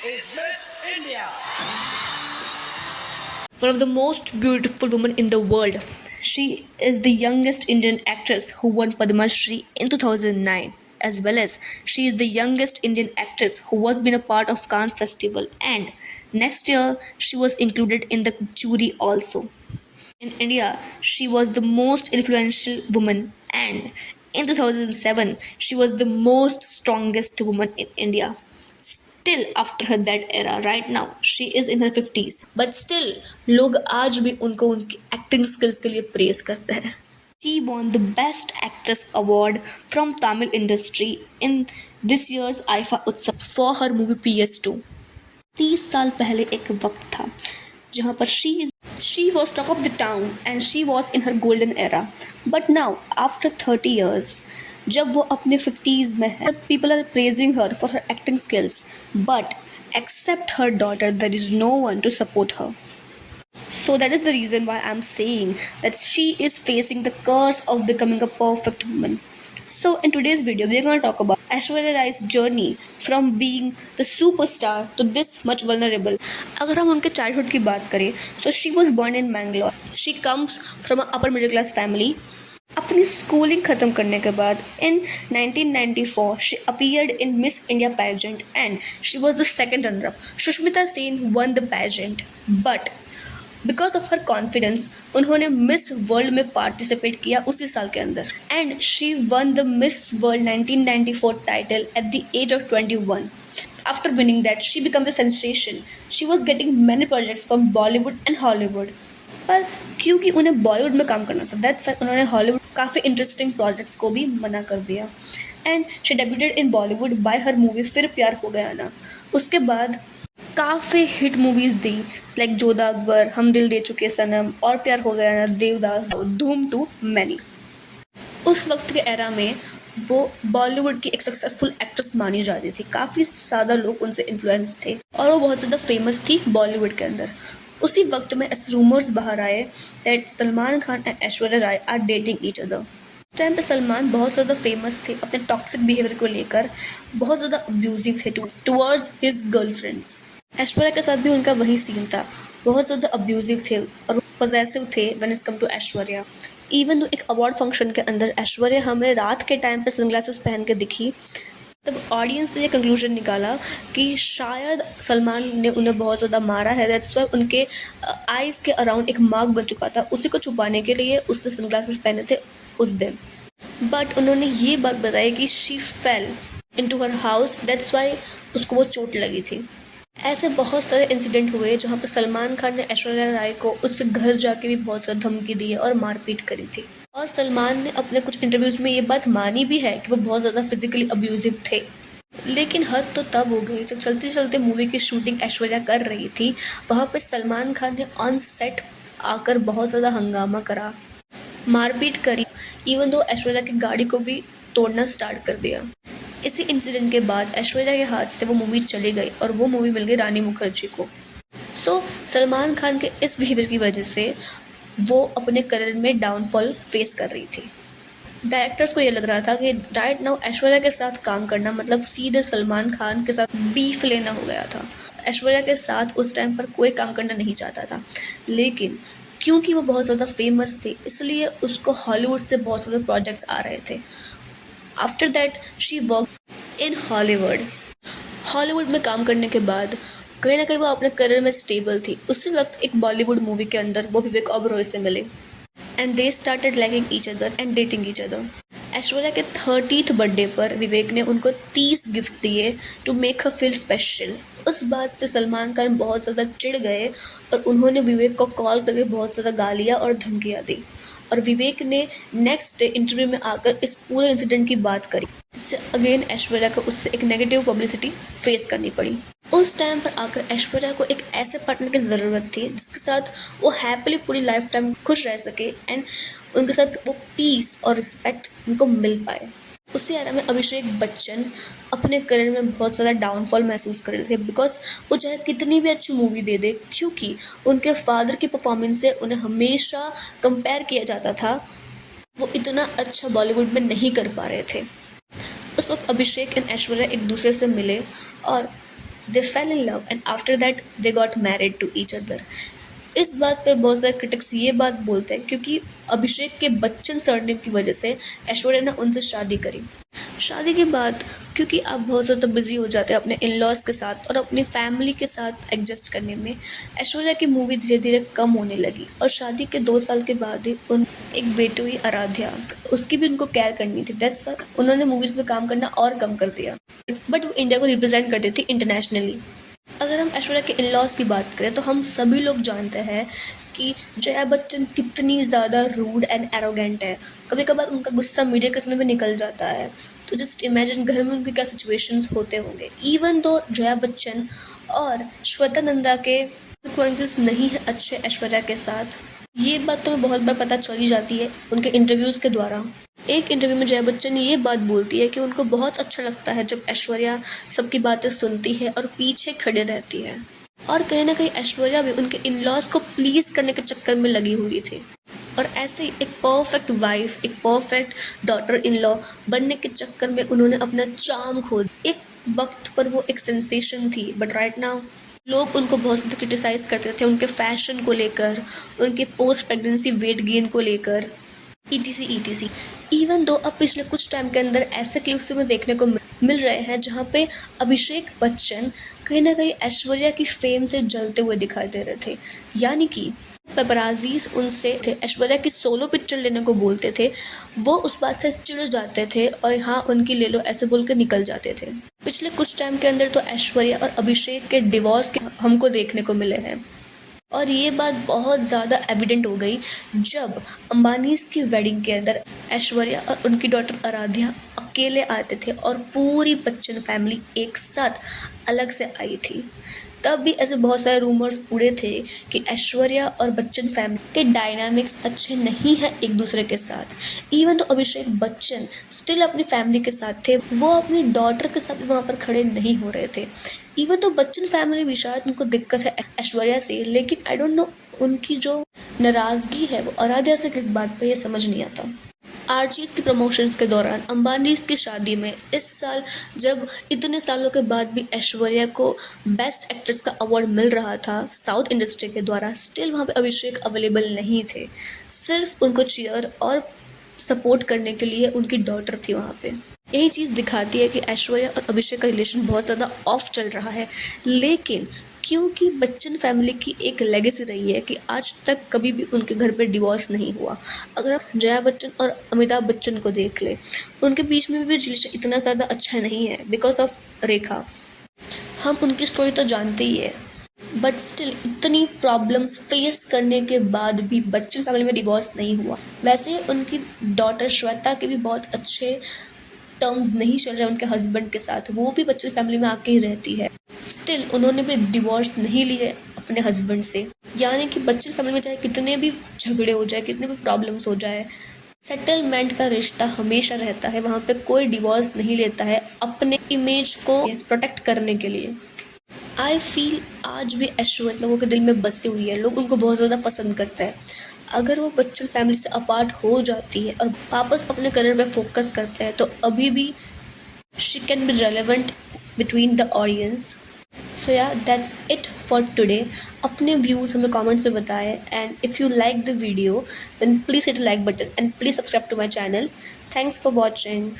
is Miss India. One of the most beautiful women in the world. She is the youngest Indian actress who won Padma Shri in 2009, as well as she is the youngest Indian actress who was been a part of Cannes Festival, and next year she was included in the jury also. In India, she was the most influential woman, and in 2007, she was the most strongest woman in India. Still, after her that era, right now, she is in her 50s. But still, लोग आज भी उनको उनकी acting skills के लिए praise करते हैं. She won the Best Actress Award from Tamil industry in this year's IFA Utsav for her movie PS2. 30 साल पहले एक वक्त था जहाँ पर she was talk of the town and she was in her golden era. But now after 30 years, जब वो अपने 50s में है, people are praising her for her acting skills, but except her daughter there is no one to support her. So that is the reason why I'm saying that she is facing the curse of becoming a perfect woman. So in today's video, we're going to talk about Aishwarya Rai's journey from being the superstar to this much vulnerable. अगर हम उनके childhood की बात करें, so she was born in Mangalore. She comes from an upper middle class family. अपनी schooling खत्म करने के बाद in 1994 she appeared in Miss India pageant and she was the second runner-up. Sushmita Sen won the pageant, but because of her confidence उन्होंने Miss World में participate किया उसी साल के अंदर and she won the Miss World 1994 title at the age of 21. After winning that she become the sensation. She was getting many projects from Bollywood and Hollywood. पर क्योंकि उन्हें बॉलीवुड में काम करना था, दैट्स वाई उन्होंने हॉलीवुड काफ़ी interesting projects को भी मना कर दिया and she debuted in Bollywood bye her movie फिर प्यार हो गया ना. उसके बाद काफ़ी हिट मूवीज़ दी लाइक जोधा अकबर, हम दिल दे चुके सनम, और प्यार हो गया ना, देवदास, धूम टू मैनी. उस वक्त के एरा में वो बॉलीवुड की एक सक्सेसफुल एक्ट्रेस मानी जाती थी. काफ़ी ज़्यादा लोग उनसे इन्फ्लुएंस थे और वो बहुत ज़्यादा फेमस थी बॉलीवुड के अंदर. उसी वक्त में ऐसे रूमर्स बाहर आए that Salman Khan and Aishwarya Rai are dating each other. उस टाइम पे सलमान बहुत ज़्यादा फेमस थे अपने टॉक्सिक बिहेवियर को लेकर, बहुत ज़्यादा अब्यूजिव थे टुवर्ड्स हिज गर्लफ्रेंड्स. ऐश्वर्या के साथ भी उनका वही सीन था, बहुत ज़्यादा अब्यूजिव थे और पॉसेसिव थे when it's come to Aishwarya. Even तो एक अवार्ड फंक्शन के अंदर ऐश्वर्या हमें रात के टाइम पे सनग्लासेस पहन के दिखी, तब ऑडियंस ने ये कंक्लूजन निकाला कि शायद सलमान ने उन्हें बहुत ज़्यादा मारा है. दैट्स वाई उनके आइज़ के अराउंड एक मार्क बन चुका था. उसी को छुपाने के लिए उसने सनग्लासेस पहने थे उस दिन. बट उन्होंने ये बात बताई कि she fail into her house, that's why उसको वो चोट लगी थी. ऐसे बहुत सारे इंसिडेंट हुए जहाँ पर सलमान खान ने ऐश्वर्या राय को उससे घर जाके भी बहुत ज़्यादा धमकी दी है और मारपीट करी थी. और सलमान ने अपने कुछ इंटरव्यूज़ में ये बात मानी भी है कि वो बहुत ज़्यादा फिजिकली अब्यूजिव थे. लेकिन हद तो तब हो गई जब चलते चलते मूवी की शूटिंग ऐश्वर्या कर रही थी, वहाँ पर सलमान खान ने ऑन सेट आकर बहुत ज़्यादा हंगामा करा, मारपीट करी, इवन दो ऐश्वर्या की गाड़ी को भी तोड़ना स्टार्ट कर दिया. इसी इंसिडेंट के बाद ऐश्वर्या के हाथ से वो मूवी चली गई और वो मूवी मिल गई रानी मुखर्जी को. सो सलमान खान के इस बिहेवियर की वजह से वो अपने करियर में डाउनफॉल फेस कर रही थी. डायरेक्टर्स को ये लग रहा था कि राइट नाउ ऐश्वर्या के साथ काम करना मतलब सीधे सलमान खान के साथ बीफ लेना हो गया था. ऐश्वर्या के साथ उस टाइम पर कोई काम करना नहीं चाहता था, लेकिन क्योंकि वो बहुत ज़्यादा फेमस थी इसलिए उसको हॉलीवुड से बहुत ज़्यादा प्रोजेक्ट्स आ रहे थे. After that she work in Hollywood में काम करने के बाद कहीं ना कहीं वो अपने करियर में स्टेबल थी. उसी वक्त एक बॉलीवुड मूवी के अंदर वो विवेक ओबरॉय से मिले and they started liking each other and dating each other. Aishwarya के 30th बर्थडे पर विवेक ने उनको 30 गिफ्ट दिए to make her feel special. उस बात से सलमान खान बहुत ज़्यादा चिढ़ गए और उन्होंने विवेक को कॉल करके बहुत ज़्यादा गालियाँ और धमकियाँ दी. और विवेक ने नेक्स्ट डे इंटरव्यू में आकर इस पूरे इंसिडेंट की बात करी, जिससे अगेन ऐश्वर्या को उससे एक नेगेटिव पब्लिसिटी फेस करनी पड़ी. उस टाइम पर आकर ऐश्वर्या को एक ऐसे पार्टनर की ज़रूरत थी जिसके साथ वो हैप्पीली पूरी लाइफ टाइम खुश रह सके एंड उनके साथ वो पीस और रिस्पेक्ट उनको मिल पाए. उसी एरा में अभिषेक बच्चन अपने करियर में बहुत ज़्यादा डाउनफॉल महसूस कर रहे थे बिकॉज वो चाहे कितनी भी अच्छी मूवी दे दे, क्योंकि उनके फादर की परफॉर्मेंस से उन्हें हमेशा कंपेयर किया जाता था, वो इतना अच्छा बॉलीवुड में नहीं कर पा रहे थे. उस वक्त अभिषेक एंड ऐश्वर्या एक दूसरे से मिले और they fell in love and after that they got married to each other. इस बात पे बहुत सारे क्रिटिक्स ये बात बोलते हैं क्योंकि अभिषेक के बच्चन सरनेम की वजह से ऐश्वर्या ने उनसे शादी करी। शादी के बाद क्योंकि आप बहुत ज़्यादा बिजी हो जाते हैं अपने इन लॉज के साथ और अपनी फैमिली के साथ एडजस्ट करने में, ऐश्वर्या की मूवी धीरे धीरे कम होने लगी और शादी के 2 साल के बाद ही उन एक बेटी हुई आराध्या, उसकी भी उनको केयर करनी थी। दैट्स व्हाई उन्होंने मूवीज़ में काम करना और कम कर दिया, बट वो इंडिया को रिप्रेजेंट करती थी इंटरनेशनली। अगर हम ऐश्वर्या के इन लॉज की बात करें तो हम सभी लोग जानते हैं कि जया बच्चन कितनी ज़्यादा रूड एंड एरोगेंट है। कभी कभार उनका गुस्सा मीडिया के सामने में निकल जाता है, तो जस्ट इमेजिन घर में उनके क्या सिचुएशंस होते होंगे। इवन दो जया बच्चन और श्वेता नंदा के कॉन्सिक्वेंसेस नहीं है अच्छे ऐश्वर्या के साथ, ये बात तो बहुत बार पता चली जाती है उनके इंटरव्यूज़ के द्वारा। एक इंटरव्यू में जया बच्चन ये बात बोलती है कि उनको बहुत अच्छा लगता है जब ऐश्वर्या सबकी बातें सुनती है और पीछे खड़े रहती है, और कहीं ना कहीं ऐश्वर्या भी उनके इन लॉज को प्लीज़ करने के चक्कर में लगी हुई थी। और ऐसे ही एक परफेक्ट वाइफ, एक परफेक्ट डॉटर इन लॉ बनने के चक्कर में उन्होंने अपना चार्म खो दिया। एक वक्त पर वो एक सेंसेशन थी, बट राइट नाउ लोग उनको बहुत ज़्यादा क्रिटिसाइज करते थे उनके फैशन को लेकर, उनके पोस्ट प्रेगनेंसी वेट गेन को लेकर, ETC। इवन दो अब पिछले कुछ टाइम के अंदर ऐसे क्लिप्स में देखने को मिल रहे हैं जहाँ पे अभिषेक बच्चन कहीं ना कहीं ऐश्वर्या की फेम से जलते हुए दिखाई दे रहे थे। यानी कि पेपराजीज उनसे ऐश्वर्या की सोलो पिक्चर लेने को बोलते थे, वो उस बात से चिढ़ जाते थे और हाँ उनकी ले लो ऐसे बोल के निकल जाते थे। पिछले कुछ टाइम के अंदर तो ऐश्वर्या और अभिषेक के डिवोर्स के हमको देखने को मिले हैं, और ये बात बहुत ज़्यादा एविडेंट हो गई जब अंबानीज की वेडिंग के अंदर ऐश्वर्या और उनकी डॉटर आराध्या अकेले आते थे और पूरी बच्चन फैमिली एक साथ अलग से आई थी। तब भी ऐसे बहुत सारे रूमर्स उड़े थे कि ऐश्वर्या और बच्चन फैमिली के डायनामिक्स अच्छे नहीं हैं एक दूसरे के साथ। इवन तो अभिषेक बच्चन स्टिल अपनी फैमिली के साथ थे, वो अपनी डॉटर के साथ वहाँ पर खड़े नहीं हो रहे थे। इवन तो बच्चन फैमिली भी शायद उनको दिक्कत है ऐश्वर्या से, लेकिन आई डोंट नो उनकी जो नाराज़गी है वो आराध्या से किस बात पे ये समझ नहीं आता। आर्चीज़ की प्रमोशंस के दौरान अंबानीज की शादी में इस साल जब इतने सालों के बाद भी ऐश्वर्या को बेस्ट एक्ट्रेस का अवार्ड मिल रहा था साउथ इंडस्ट्री के द्वारा, स्टिल वहाँ पे अभिषेक अवेलेबल नहीं थे। सिर्फ उनको चीयर और सपोर्ट करने के लिए उनकी डॉटर थी वहाँ पे। यही चीज़ दिखाती है कि ऐश्वर्या और अभिषेक का रिलेशन बहुत ज़्यादा ऑफ चल रहा है, लेकिन क्योंकि बच्चन फैमिली की एक लेगेसी रही है कि आज तक कभी भी उनके घर पे डिवोर्स नहीं हुआ। अगर आप जया बच्चन और अमिताभ बच्चन को देख ले, उनके बीच में भी रिलेशन इतना ज़्यादा अच्छा नहीं है बिकॉज ऑफ रेखा। हम उनकी स्टोरी तो जानते ही है, बट स्टिल इतनी प्रॉब्लम्स फेस करने के बाद भी बच्चन फैमिली में डिवोर्स नहीं हुआ। वैसे उनकी डॉटर श्वेता के भी बहुत अच्छे टर्म्स नहीं चल रहे उनके हस्बैंड के साथ, वो भी बच्चन फैमिली में आके ही रहती है, स्टिल उन्होंने भी डिवोर्स नहीं लिए अपने हस्बैंड से। यानी कि बच्चन फैमिली में चाहे कितने भी झगड़े हो जाए, कितने भी प्रॉब्लम्स हो जाए, सेटलमेंट का रिश्ता हमेशा रहता है। वहाँ पे कोई डिवोर्स नहीं लेता है अपने इमेज को प्रोटेक्ट करने के लिए। आई फील आज भी ऐश्वर्या लोगों के दिल में बसी हुई है, लोग उनको बहुत ज़्यादा पसंद करते हैं। अगर वो बच्चन फैमिली से अपार्ट हो जाती है और वापस अपने करियर पे फोकस करते हैं तो अभी भी she can be relevant between the audience. So yeah that's it for today. अपने व्यूज़ हमें कमेंट्स में बताएं, and if you like the video then please hit like button and please subscribe to my channel. Thanks for watching.